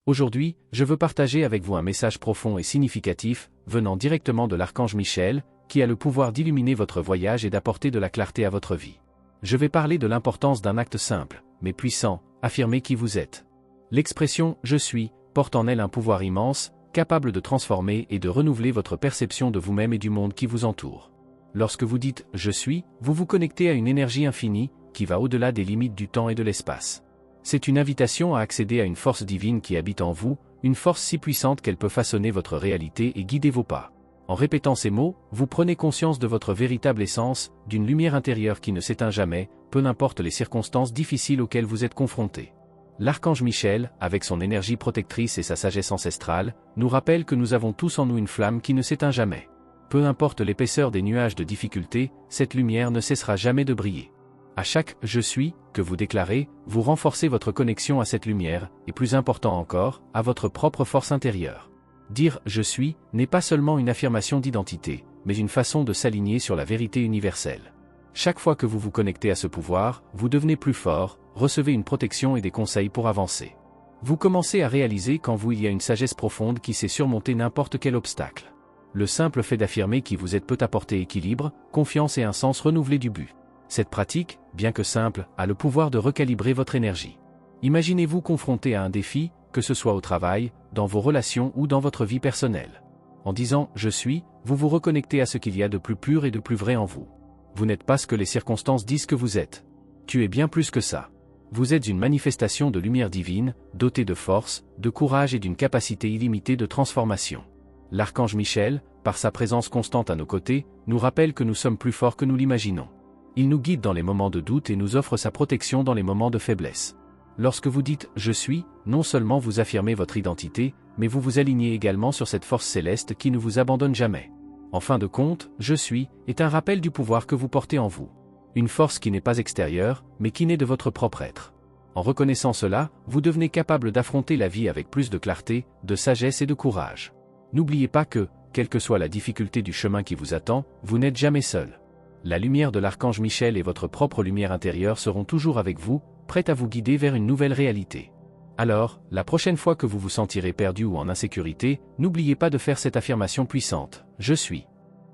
Aujourd'hui, je veux partager avec vous un message profond et significatif, venant directement de l'archange Michel, qui a le pouvoir d'illuminer votre voyage et d'apporter de la clarté à votre vie. Je vais parler de l'importance d'un acte simple, mais puissant, affirmer qui vous êtes. L'expression « je suis » porte en elle un pouvoir immense, capable de transformer et de renouveler votre perception de vous-même et du monde qui vous entoure. Lorsque vous dites « je suis », vous vous connectez à une énergie infinie, qui va au-delà des limites du temps et de l'espace. C'est une invitation à accéder à une force divine qui habite en vous, une force si puissante qu'elle peut façonner votre réalité et guider vos pas. En répétant ces mots, vous prenez conscience de votre véritable essence, d'une lumière intérieure qui ne s'éteint jamais, peu importe les circonstances difficiles auxquelles vous êtes confrontés. L'archange Michel, avec son énergie protectrice et sa sagesse ancestrale, nous rappelle que nous avons tous en nous une flamme qui ne s'éteint jamais. Peu importe l'épaisseur des nuages de difficultés, cette lumière ne cessera jamais de briller. À chaque « je suis » que vous déclarez, vous renforcez votre connexion à cette lumière, et plus important encore, à votre propre force intérieure. Dire « je suis » n'est pas seulement une affirmation d'identité, mais une façon de s'aligner sur la vérité universelle. Chaque fois que vous vous connectez à ce pouvoir, vous devenez plus fort, recevez une protection et des conseils pour avancer. Vous commencez à réaliser qu'en vous il y a une sagesse profonde qui sait surmonter n'importe quel obstacle. Le simple fait d'affirmer qui vous êtes peut apporter équilibre, confiance et un sens renouvelé du but. Cette pratique, bien que simple, a le pouvoir de recalibrer votre énergie. Imaginez-vous confronté à un défi, que ce soit au travail, dans vos relations ou dans votre vie personnelle. En disant « je suis », vous vous reconnectez à ce qu'il y a de plus pur et de plus vrai en vous. Vous n'êtes pas ce que les circonstances disent que vous êtes. Tu es bien plus que ça. Vous êtes une manifestation de lumière divine, dotée de force, de courage et d'une capacité illimitée de transformation. L'archange Michel, par sa présence constante à nos côtés, nous rappelle que nous sommes plus forts que nous l'imaginons. Il nous guide dans les moments de doute et nous offre sa protection dans les moments de faiblesse. Lorsque vous dites « je suis », non seulement vous affirmez votre identité, mais vous vous alignez également sur cette force céleste qui ne vous abandonne jamais. En fin de compte, « je suis » est un rappel du pouvoir que vous portez en vous. Une force qui n'est pas extérieure, mais qui naît de votre propre être. En reconnaissant cela, vous devenez capable d'affronter la vie avec plus de clarté, de sagesse et de courage. N'oubliez pas que, quelle que soit la difficulté du chemin qui vous attend, vous n'êtes jamais seul. La lumière de l'archange Michel et votre propre lumière intérieure seront toujours avec vous, prêtes à vous guider vers une nouvelle réalité. Alors, la prochaine fois que vous vous sentirez perdu ou en insécurité, n'oubliez pas de faire cette affirmation puissante « Je suis ».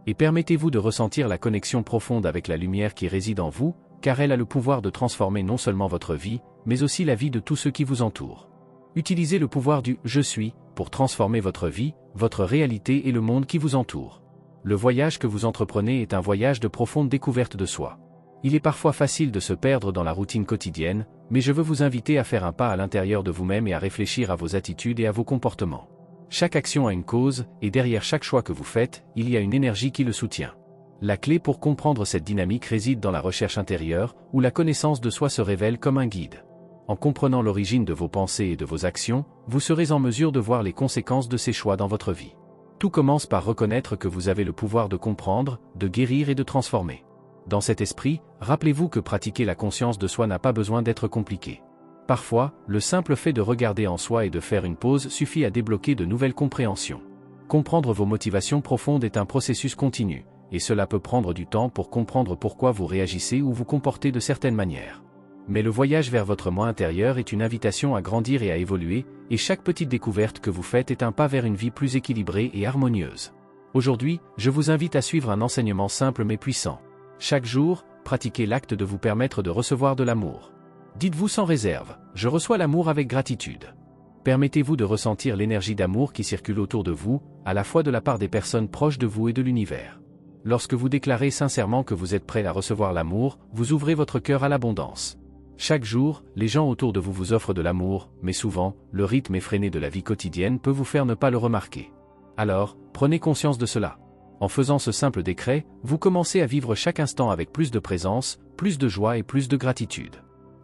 Et permettez-vous de ressentir la connexion profonde avec la lumière qui réside en vous, car elle a le pouvoir de transformer non seulement votre vie, mais aussi la vie de tous ceux qui vous entourent. Utilisez le pouvoir du « Je suis » pour transformer votre vie, votre réalité et le monde qui vous entoure. Le voyage que vous entreprenez est un voyage de profonde découverte de soi. Il est parfois facile de se perdre dans la routine quotidienne, mais je veux vous inviter à faire un pas à l'intérieur de vous-même et à réfléchir à vos attitudes et à vos comportements. Chaque action a une cause, et derrière chaque choix que vous faites, il y a une énergie qui le soutient. La clé pour comprendre cette dynamique réside dans la recherche intérieure, où la connaissance de soi se révèle comme un guide. En comprenant l'origine de vos pensées et de vos actions, vous serez en mesure de voir les conséquences de ces choix dans votre vie. Tout commence par reconnaître que vous avez le pouvoir de comprendre, de guérir et de transformer. Dans cet esprit, rappelez-vous que pratiquer la conscience de soi n'a pas besoin d'être compliqué. Parfois, le simple fait de regarder en soi et de faire une pause suffit à débloquer de nouvelles compréhensions. Comprendre vos motivations profondes est un processus continu, et cela peut prendre du temps pour comprendre pourquoi vous réagissez ou vous comportez de certaines manières. Mais le voyage vers votre moi intérieur est une invitation à grandir et à évoluer, et chaque petite découverte que vous faites est un pas vers une vie plus équilibrée et harmonieuse. Aujourd'hui, je vous invite à suivre un enseignement simple mais puissant. Chaque jour, pratiquez l'acte de vous permettre de recevoir de l'amour. Dites-vous sans réserve, je reçois l'amour avec gratitude. Permettez-vous de ressentir l'énergie d'amour qui circule autour de vous, à la fois de la part des personnes proches de vous et de l'univers. Lorsque vous déclarez sincèrement que vous êtes prêt à recevoir l'amour, vous ouvrez votre cœur à l'abondance. Chaque jour, les gens autour de vous vous offrent de l'amour, mais souvent, le rythme effréné de la vie quotidienne peut vous faire ne pas le remarquer. Alors, prenez conscience de cela. En faisant ce simple décret, vous commencez à vivre chaque instant avec plus de présence, plus de joie et plus de gratitude.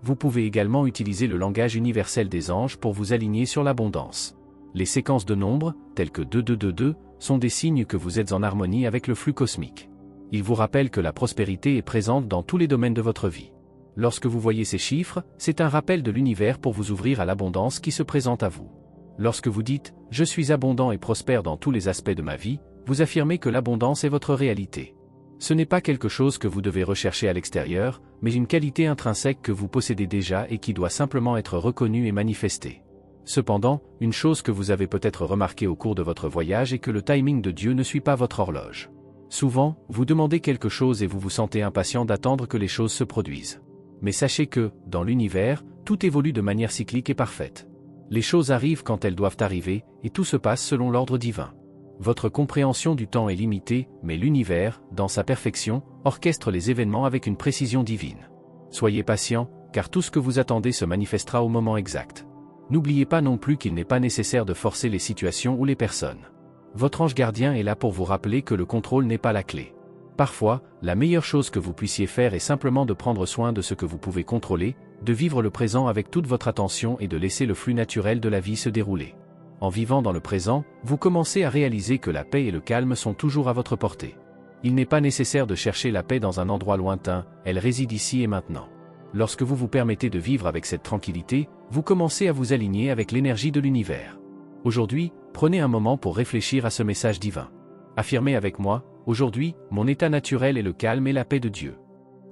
Vous pouvez également utiliser le langage universel des anges pour vous aligner sur l'abondance. Les séquences de nombres, telles que 2222, sont des signes que vous êtes en harmonie avec le flux cosmique. Ils vous rappellent que la prospérité est présente dans tous les domaines de votre vie. Lorsque vous voyez ces chiffres, c'est un rappel de l'univers pour vous ouvrir à l'abondance qui se présente à vous. Lorsque vous dites « Je suis abondant et prospère dans tous les aspects de ma vie », vous affirmez que l'abondance est votre réalité. Ce n'est pas quelque chose que vous devez rechercher à l'extérieur, mais une qualité intrinsèque que vous possédez déjà et qui doit simplement être reconnue et manifestée. Cependant, une chose que vous avez peut-être remarquée au cours de votre voyage est que le timing de Dieu ne suit pas votre horloge. Souvent, vous demandez quelque chose et vous vous sentez impatient d'attendre que les choses se produisent. Mais sachez que, dans l'univers, tout évolue de manière cyclique et parfaite. Les choses arrivent quand elles doivent arriver, et tout se passe selon l'ordre divin. Votre compréhension du temps est limitée, mais l'univers, dans sa perfection, orchestre les événements avec une précision divine. Soyez patient, car tout ce que vous attendez se manifestera au moment exact. N'oubliez pas non plus qu'il n'est pas nécessaire de forcer les situations ou les personnes. Votre ange gardien est là pour vous rappeler que le contrôle n'est pas la clé. Parfois, la meilleure chose que vous puissiez faire est simplement de prendre soin de ce que vous pouvez contrôler, de vivre le présent avec toute votre attention et de laisser le flux naturel de la vie se dérouler. En vivant dans le présent, vous commencez à réaliser que la paix et le calme sont toujours à votre portée. Il n'est pas nécessaire de chercher la paix dans un endroit lointain, elle réside ici et maintenant. Lorsque vous vous permettez de vivre avec cette tranquillité, vous commencez à vous aligner avec l'énergie de l'univers. Aujourd'hui, prenez un moment pour réfléchir à ce message divin. Affirmez avec moi, aujourd'hui, mon état naturel est le calme et la paix de Dieu.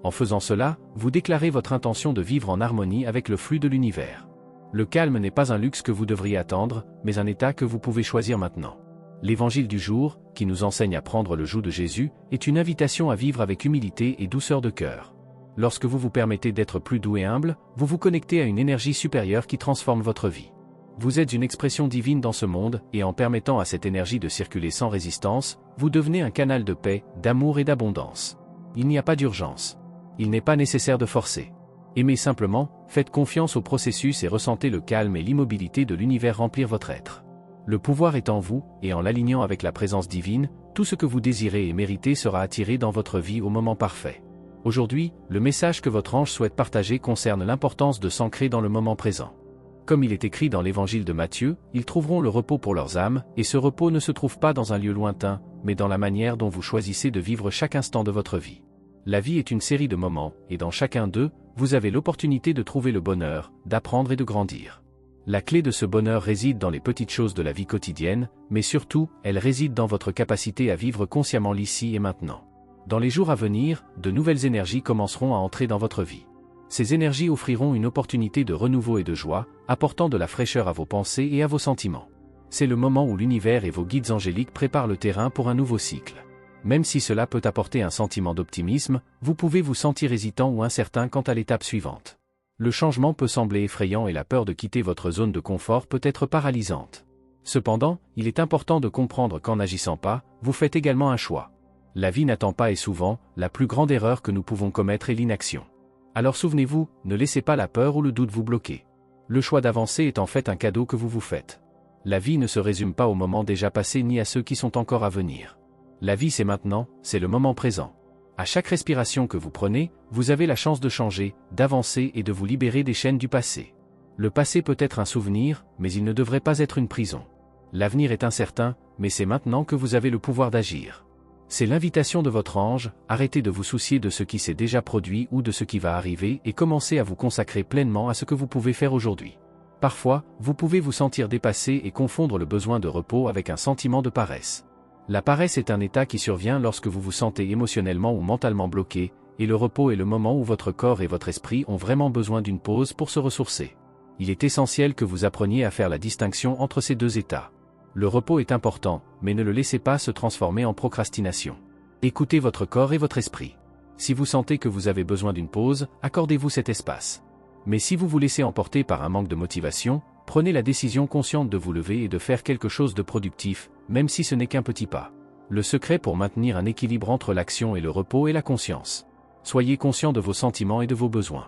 En faisant cela, vous déclarez votre intention de vivre en harmonie avec le flux de l'univers. Le calme n'est pas un luxe que vous devriez attendre, mais un état que vous pouvez choisir maintenant. L'évangile du jour, qui nous enseigne à prendre le joug de Jésus, est une invitation à vivre avec humilité et douceur de cœur. Lorsque vous vous permettez d'être plus doux et humble, vous vous connectez à une énergie supérieure qui transforme votre vie. Vous êtes une expression divine dans ce monde, et en permettant à cette énergie de circuler sans résistance, vous devenez un canal de paix, d'amour et d'abondance. Il n'y a pas d'urgence. Il n'est pas nécessaire de forcer. Aimez simplement, faites confiance au processus et ressentez le calme et l'immobilité de l'univers remplir votre être. Le pouvoir est en vous, et en l'alignant avec la présence divine, tout ce que vous désirez et méritez sera attiré dans votre vie au moment parfait. Aujourd'hui, le message que votre ange souhaite partager concerne l'importance de s'ancrer dans le moment présent. Comme il est écrit dans l'évangile de Matthieu, ils trouveront le repos pour leurs âmes, et ce repos ne se trouve pas dans un lieu lointain, mais dans la manière dont vous choisissez de vivre chaque instant de votre vie. La vie est une série de moments, et dans chacun d'eux, vous avez l'opportunité de trouver le bonheur, d'apprendre et de grandir. La clé de ce bonheur réside dans les petites choses de la vie quotidienne, mais surtout, elle réside dans votre capacité à vivre consciemment l'ici et maintenant. Dans les jours à venir, de nouvelles énergies commenceront à entrer dans votre vie. Ces énergies offriront une opportunité de renouveau et de joie, apportant de la fraîcheur à vos pensées et à vos sentiments. C'est le moment où l'univers et vos guides angéliques préparent le terrain pour un nouveau cycle. Même si cela peut apporter un sentiment d'optimisme, vous pouvez vous sentir hésitant ou incertain quant à l'étape suivante. Le changement peut sembler effrayant et la peur de quitter votre zone de confort peut être paralysante. Cependant, il est important de comprendre qu'en n'agissant pas, vous faites également un choix. La vie n'attend pas et souvent, la plus grande erreur que nous pouvons commettre est l'inaction. Alors souvenez-vous, ne laissez pas la peur ou le doute vous bloquer. Le choix d'avancer est en fait un cadeau que vous vous faites. La vie ne se résume pas aux moments déjà passés ni à ceux qui sont encore à venir. La vie c'est maintenant, c'est le moment présent. À chaque respiration que vous prenez, vous avez la chance de changer, d'avancer et de vous libérer des chaînes du passé. Le passé peut être un souvenir, mais il ne devrait pas être une prison. L'avenir est incertain, mais c'est maintenant que vous avez le pouvoir d'agir. C'est l'invitation de votre ange, arrêtez de vous soucier de ce qui s'est déjà produit ou de ce qui va arriver et commencez à vous consacrer pleinement à ce que vous pouvez faire aujourd'hui. Parfois, vous pouvez vous sentir dépassé et confondre le besoin de repos avec un sentiment de paresse. La paresse est un état qui survient lorsque vous vous sentez émotionnellement ou mentalement bloqué, et le repos est le moment où votre corps et votre esprit ont vraiment besoin d'une pause pour se ressourcer. Il est essentiel que vous appreniez à faire la distinction entre ces deux états. Le repos est important, mais ne le laissez pas se transformer en procrastination. Écoutez votre corps et votre esprit. Si vous sentez que vous avez besoin d'une pause, accordez-vous cet espace. Mais si vous vous laissez emporter par un manque de motivation, prenez la décision consciente de vous lever et de faire quelque chose de productif, même si ce n'est qu'un petit pas. Le secret pour maintenir un équilibre entre l'action et le repos est la conscience. Soyez conscient de vos sentiments et de vos besoins.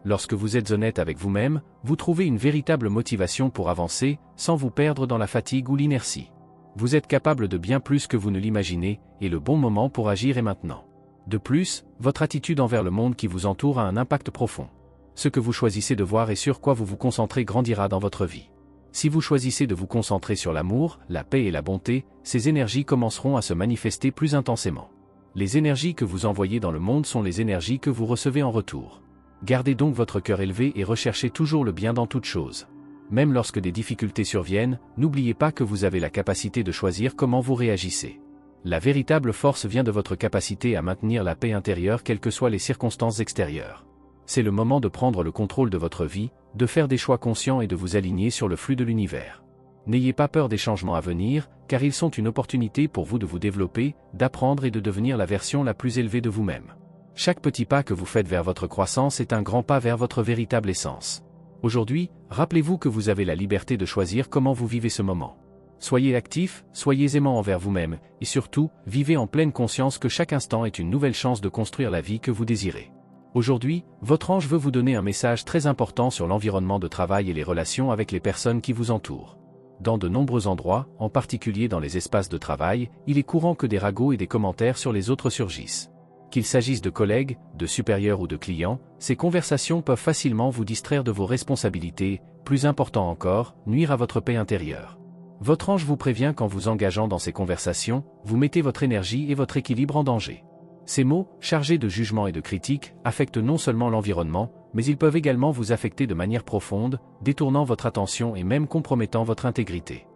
Lorsque vous êtes honnête avec vous-même, vous trouvez une véritable motivation pour avancer, sans vous perdre dans la fatigue ou l'inertie. Vous êtes capable de bien plus que vous ne l'imaginez, et le bon moment pour agir est maintenant. De plus, votre attitude envers le monde qui vous entoure a un impact profond. Ce que vous choisissez de voir et sur quoi vous vous concentrez grandira dans votre vie. Si vous choisissez de vous concentrer sur l'amour, la paix et la bonté, ces énergies commenceront à se manifester plus intensément. Les énergies que vous envoyez dans le monde sont les énergies que vous recevez en retour. Gardez donc votre cœur élevé et recherchez toujours le bien dans toute chose. Même lorsque des difficultés surviennent, n'oubliez pas que vous avez la capacité de choisir comment vous réagissez. La véritable force vient de votre capacité à maintenir la paix intérieure quelles que soient les circonstances extérieures. C'est le moment de prendre le contrôle de votre vie, de faire des choix conscients et de vous aligner sur le flux de l'univers. N'ayez pas peur des changements à venir, car ils sont une opportunité pour vous de vous développer, d'apprendre et de devenir la version la plus élevée de vous-même. Chaque petit pas que vous faites vers votre croissance est un grand pas vers votre véritable essence. Aujourd'hui, rappelez-vous que vous avez la liberté de choisir comment vous vivez ce moment. Soyez actif, soyez aimant envers vous-même, et surtout, vivez en pleine conscience que chaque instant est une nouvelle chance de construire la vie que vous désirez. Aujourd'hui, votre ange veut vous donner un message très important sur l'environnement de travail et les relations avec les personnes qui vous entourent. Dans de nombreux endroits, en particulier dans les espaces de travail, il est courant que des ragots et des commentaires sur les autres surgissent. Qu'il s'agisse de collègues, de supérieurs ou de clients, ces conversations peuvent facilement vous distraire de vos responsabilités, plus important encore, nuire à votre paix intérieure. Votre ange vous prévient qu'en vous engageant dans ces conversations, vous mettez votre énergie et votre équilibre en danger. Ces mots, chargés de jugement et de critique, affectent non seulement l'environnement, mais ils peuvent également vous affecter de manière profonde, détournant votre attention et même compromettant votre intégrité.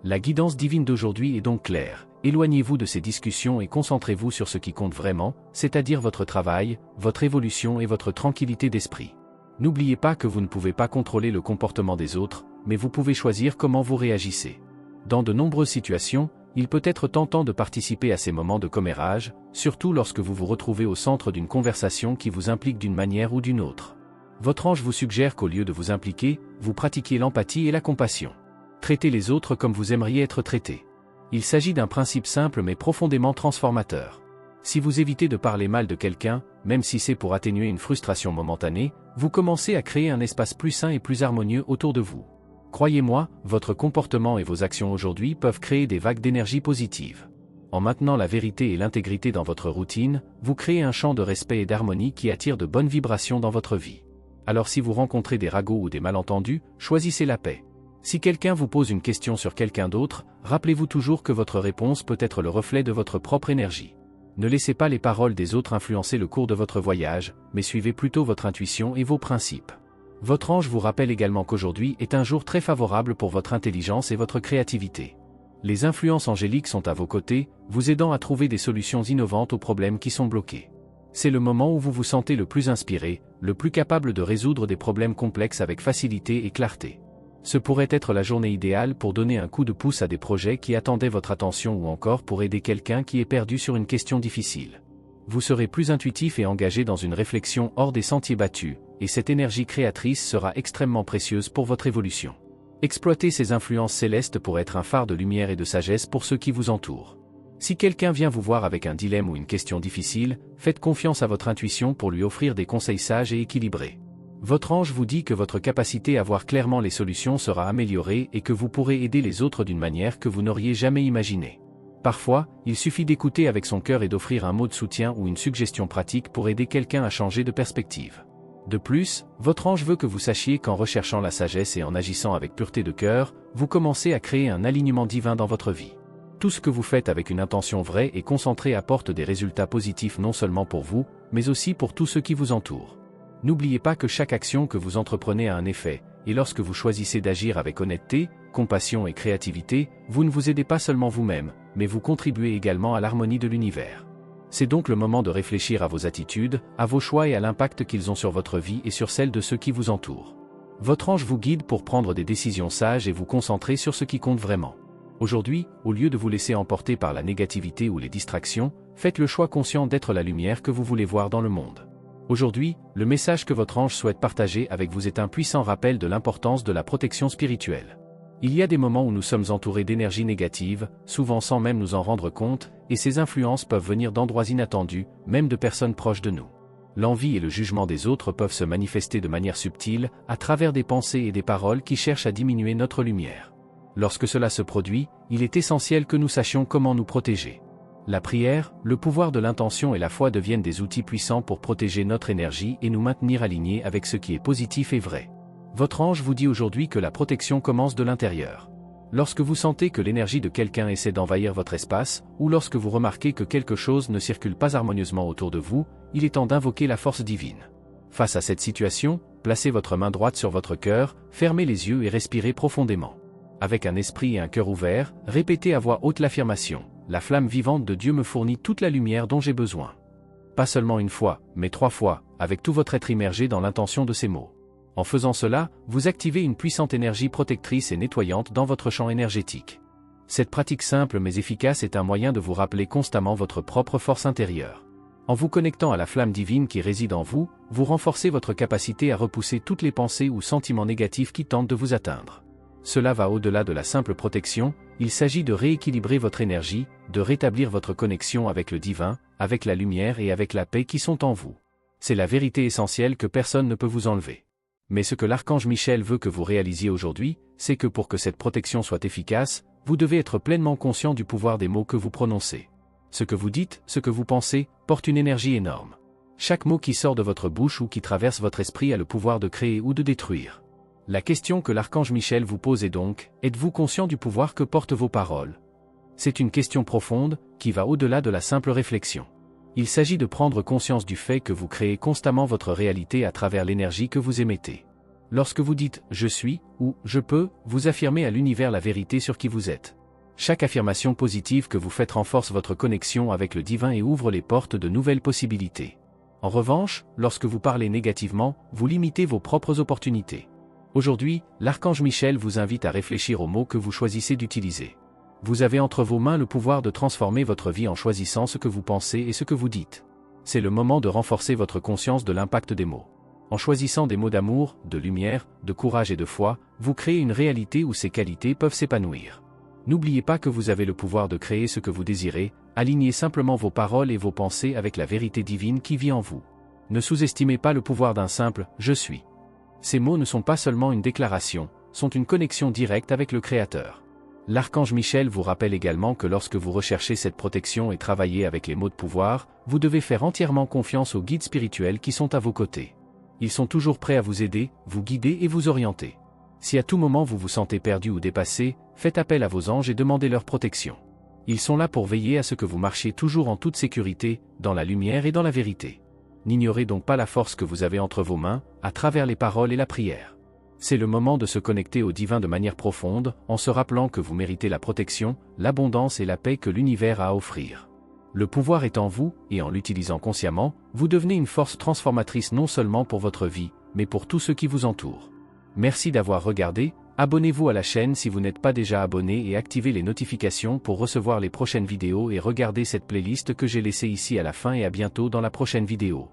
La guidance divine d'aujourd'hui est donc claire. Éloignez-vous de ces discussions et concentrez-vous sur ce qui compte vraiment, c'est-à-dire votre travail, votre évolution et votre tranquillité d'esprit. N'oubliez pas que vous ne pouvez pas contrôler le comportement des autres, mais vous pouvez choisir comment vous réagissez. Dans de nombreuses situations, il peut être tentant de participer à ces moments de commérage, surtout lorsque vous vous retrouvez au centre d'une conversation qui vous implique d'une manière ou d'une autre. Votre ange vous suggère qu'au lieu de vous impliquer, vous pratiquiez l'empathie et la compassion. Traitez les autres comme vous aimeriez être traités. Il s'agit d'un principe simple mais profondément transformateur. Si vous évitez de parler mal de quelqu'un, même si c'est pour atténuer une frustration momentanée, vous commencez à créer un espace plus sain et plus harmonieux autour de vous. Croyez-moi, votre comportement et vos actions aujourd'hui peuvent créer des vagues d'énergie positive. En maintenant la vérité et l'intégrité dans votre routine, vous créez un champ de respect et d'harmonie qui attire de bonnes vibrations dans votre vie. Alors si vous rencontrez des ragots ou des malentendus, choisissez la paix. Si quelqu'un vous pose une question sur quelqu'un d'autre, rappelez-vous toujours que votre réponse peut être le reflet de votre propre énergie. Ne laissez pas les paroles des autres influencer le cours de votre voyage, mais suivez plutôt votre intuition et vos principes. Votre ange vous rappelle également qu'aujourd'hui est un jour très favorable pour votre intelligence et votre créativité. Les influences angéliques sont à vos côtés, vous aidant à trouver des solutions innovantes aux problèmes qui sont bloqués. C'est le moment où vous vous sentez le plus inspiré, le plus capable de résoudre des problèmes complexes avec facilité et clarté. Ce pourrait être la journée idéale pour donner un coup de pouce à des projets qui attendaient votre attention ou encore pour aider quelqu'un qui est perdu sur une question difficile. Vous serez plus intuitif et engagé dans une réflexion hors des sentiers battus, et cette énergie créatrice sera extrêmement précieuse pour votre évolution. Exploitez ces influences célestes pour être un phare de lumière et de sagesse pour ceux qui vous entourent. Si quelqu'un vient vous voir avec un dilemme ou une question difficile, faites confiance à votre intuition pour lui offrir des conseils sages et équilibrés. Votre ange vous dit que votre capacité à voir clairement les solutions sera améliorée et que vous pourrez aider les autres d'une manière que vous n'auriez jamais imaginée. Parfois, il suffit d'écouter avec son cœur et d'offrir un mot de soutien ou une suggestion pratique pour aider quelqu'un à changer de perspective. De plus, votre ange veut que vous sachiez qu'en recherchant la sagesse et en agissant avec pureté de cœur, vous commencez à créer un alignement divin dans votre vie. Tout ce que vous faites avec une intention vraie et concentrée apporte des résultats positifs non seulement pour vous, mais aussi pour tous ceux qui vous entourent. N'oubliez pas que chaque action que vous entreprenez a un effet, et lorsque vous choisissez d'agir avec honnêteté, compassion et créativité, vous ne vous aidez pas seulement vous-même, mais vous contribuez également à l'harmonie de l'univers. C'est donc le moment de réfléchir à vos attitudes, à vos choix et à l'impact qu'ils ont sur votre vie et sur celle de ceux qui vous entourent. Votre ange vous guide pour prendre des décisions sages et vous concentrer sur ce qui compte vraiment. Aujourd'hui, au lieu de vous laisser emporter par la négativité ou les distractions, faites le choix conscient d'être la lumière que vous voulez voir dans le monde. Aujourd'hui, le message que votre ange souhaite partager avec vous est un puissant rappel de l'importance de la protection spirituelle. Il y a des moments où nous sommes entourés d'énergie négative, souvent sans même nous en rendre compte, et ces influences peuvent venir d'endroits inattendus, même de personnes proches de nous. L'envie et le jugement des autres peuvent se manifester de manière subtile, à travers des pensées et des paroles qui cherchent à diminuer notre lumière. Lorsque cela se produit, il est essentiel que nous sachions comment nous protéger. La prière, le pouvoir de l'intention et la foi deviennent des outils puissants pour protéger notre énergie et nous maintenir alignés avec ce qui est positif et vrai. Votre ange vous dit aujourd'hui que la protection commence de l'intérieur. Lorsque vous sentez que l'énergie de quelqu'un essaie d'envahir votre espace, ou lorsque vous remarquez que quelque chose ne circule pas harmonieusement autour de vous, il est temps d'invoquer la force divine. Face à cette situation, placez votre main droite sur votre cœur, fermez les yeux et respirez profondément. Avec un esprit et un cœur ouverts, répétez à voix haute l'affirmation. La flamme vivante de Dieu me fournit toute la lumière dont j'ai besoin. Pas seulement une fois, mais 3 fois, avec tout votre être immergé dans l'intention de ces mots. En faisant cela, vous activez une puissante énergie protectrice et nettoyante dans votre champ énergétique. Cette pratique simple mais efficace est un moyen de vous rappeler constamment votre propre force intérieure. En vous connectant à la flamme divine qui réside en vous, vous renforcez votre capacité à repousser toutes les pensées ou sentiments négatifs qui tentent de vous atteindre. Cela va au-delà de la simple protection, il s'agit de rééquilibrer votre énergie, de rétablir votre connexion avec le divin, avec la lumière et avec la paix qui sont en vous. C'est la vérité essentielle que personne ne peut vous enlever. Mais ce que l'archange Michel veut que vous réalisiez aujourd'hui, c'est que pour que cette protection soit efficace, vous devez être pleinement conscient du pouvoir des mots que vous prononcez. Ce que vous dites, ce que vous pensez, porte une énergie énorme. Chaque mot qui sort de votre bouche ou qui traverse votre esprit a le pouvoir de créer ou de détruire. La question que l'archange Michel vous pose est donc, êtes-vous conscient du pouvoir que portent vos paroles? C'est une question profonde, qui va au-delà de la simple réflexion. Il s'agit de prendre conscience du fait que vous créez constamment votre réalité à travers l'énergie que vous émettez. Lorsque vous dites « je suis » ou « je peux », vous affirmez à l'univers la vérité sur qui vous êtes. Chaque affirmation positive que vous faites renforce votre connexion avec le divin et ouvre les portes de nouvelles possibilités. En revanche, lorsque vous parlez négativement, vous limitez vos propres opportunités. Aujourd'hui, l'archange Michel vous invite à réfléchir aux mots que vous choisissez d'utiliser. Vous avez entre vos mains le pouvoir de transformer votre vie en choisissant ce que vous pensez et ce que vous dites. C'est le moment de renforcer votre conscience de l'impact des mots. En choisissant des mots d'amour, de lumière, de courage et de foi, vous créez une réalité où ces qualités peuvent s'épanouir. N'oubliez pas que vous avez le pouvoir de créer ce que vous désirez, alignez simplement vos paroles et vos pensées avec la vérité divine qui vit en vous. Ne sous-estimez pas le pouvoir d'un simple « je suis ». Ces mots ne sont pas seulement une déclaration, sont une connexion directe avec le Créateur. L'archange Michel vous rappelle également que lorsque vous recherchez cette protection et travaillez avec les mots de pouvoir, vous devez faire entièrement confiance aux guides spirituels qui sont à vos côtés. Ils sont toujours prêts à vous aider, vous guider et vous orienter. Si à tout moment vous vous sentez perdu ou dépassé, faites appel à vos anges et demandez leur protection. Ils sont là pour veiller à ce que vous marchiez toujours en toute sécurité, dans la lumière et dans la vérité. N'ignorez donc pas la force que vous avez entre vos mains, à travers les paroles et la prière. C'est le moment de se connecter au divin de manière profonde, en se rappelant que vous méritez la protection, l'abondance et la paix que l'univers a à offrir. Le pouvoir est en vous, et en l'utilisant consciemment, vous devenez une force transformatrice non seulement pour votre vie, mais pour tous ceux qui vous entourent. Merci d'avoir regardé, abonnez-vous à la chaîne si vous n'êtes pas déjà abonné et activez les notifications pour recevoir les prochaines vidéos et regardez cette playlist que j'ai laissée ici à la fin et à bientôt dans la prochaine vidéo.